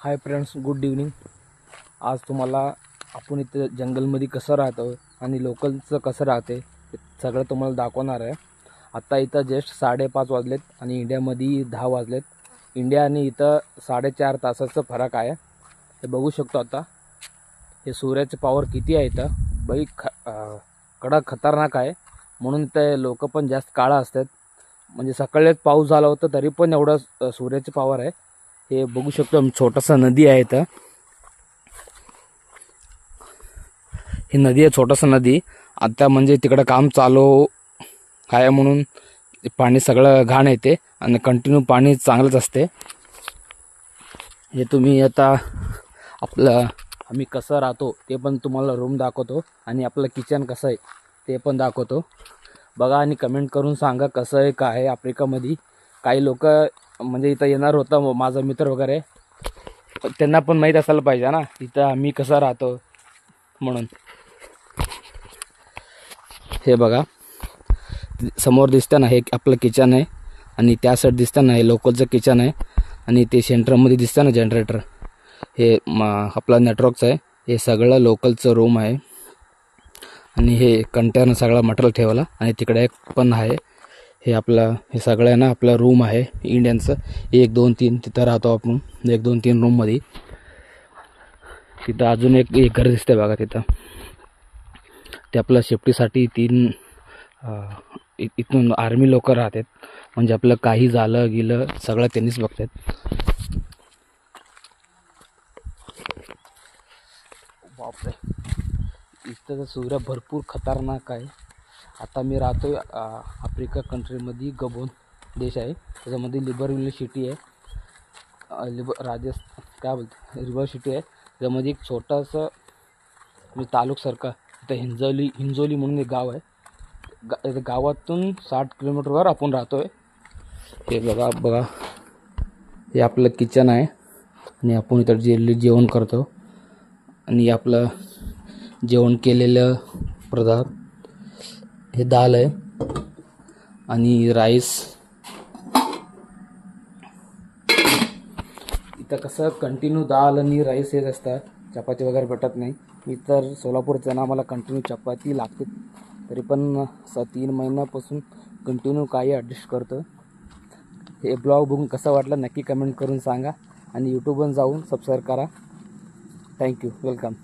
Hi friends, good evening. आज तुम्हाला आपण इथे जंगलमध्ये कसं राहतो आणि लोकलचं कसं राहते ते सगळं तुम्हाला दाखवणार आहे। आता इथं जस्ट 5:30 वाजलेत आणि इंडियामध्ये 10 वाजलेत। इंडिया आणि इथं 4.5 तासाचा फरक आहे। हे बघू शकतो आता हे सूर्याचं पॉवर किती आहे इथं बाई कडक खतरनाक आहे। म्हणून ते लोक पण जास्त काळा असतात। म्हणजे सकाळीच पाऊस झाला होता तरी पण एवढं सूर्याचं पॉवर आहे। हे बघू शकतो छोटासा नदी आहे इथं। ही नदी आहे, छोटासा नदी। आता म्हणजे तिकडे काम चालू आहे म्हणून पाणी सगळं घाण येते आणि कंटिन्यू पाणी चांगलंच असते। हे तुम्ही आता आम्ही कसं राहतो ते पण तुम्हाला रूम दाखवतो आणि आपलं किचन कसं आहे ते पण दाखवतो। बघा आणि कमेंट करून सांगा कसं आहे काय आहे आफ्रिकामध्ये। काही लोक म्हणजे इथं येणार होता माझा मित्र वगैरे, त्यांना पण माहीत असायला पाहिजे ना इथं आम्ही कसं राहतो म्हणून। हे बघा समोर दिसतं ना, हे आपलं किचन आहे आणि त्या साईड दिसतं ना हे लोकलचं किचन आहे आणि ते सेंटरमध्ये दिसतं ना जनरेटर, हे आपला नेटवर्कचं आहे। हे सगळं लोकलचं रूम आहे आणि हे कंटेनर सगळा मटेरियल ठेवायला आणि तिकडे एक पण आहे। हे आपलं हे सगळं आहे ना आपलं रूम आहे इंडियनचं। 1 2 3 तिथं राहतो आपण 1 2 3 रूममध्ये। तिथं अजून एक घर दिसते बघा तिथं, ते आपल्या सेफ्टीसाठी 3 इथून आर्मी लोक राहतात। म्हणजे आपलं काही झालं गेलं सगळं त्यांनीच बघतात। बापरे, इथं सूर्य भरपूर खतरनाक आहे। आता मी राहतोय आफ्रिका कंट्रीमध्ये, गबोन देश आहे। त्याच्यामध्ये लिबरविले सिटी आहे, काय बोलते रिवर सिटी आहे। त्याच्यामध्ये एक छोटासा म्हणजे तालुक्यासारखा इथं हिंजोली म्हणून एक गाव आहे। गावातून 60 किलोमीटरवर आपण राहतोय। हे बघा हे आपलं किचन आहे आणि आपण इथं जेवण करतो आणि आपलं जेवण केलेलं पदार्थ हे दाल आहे आणि राईस। इथं कसं कंटिन्यू दाल आणि राईस हेच असतात, चपाती वगैरे भेटत नाही। मी तर सोलापूरचं ना, मला कंटिन्यू चपाती लागते, तरी पण 3 महिन्यापासून कंटिन्यू काही ॲडजस्ट करतो। हे ब्लॉग बघून कसं वाटलं नक्की कमेंट करून सांगा आणि यूट्यूबवर जाऊन सबस्क्राईब करा। Thank you, welcome.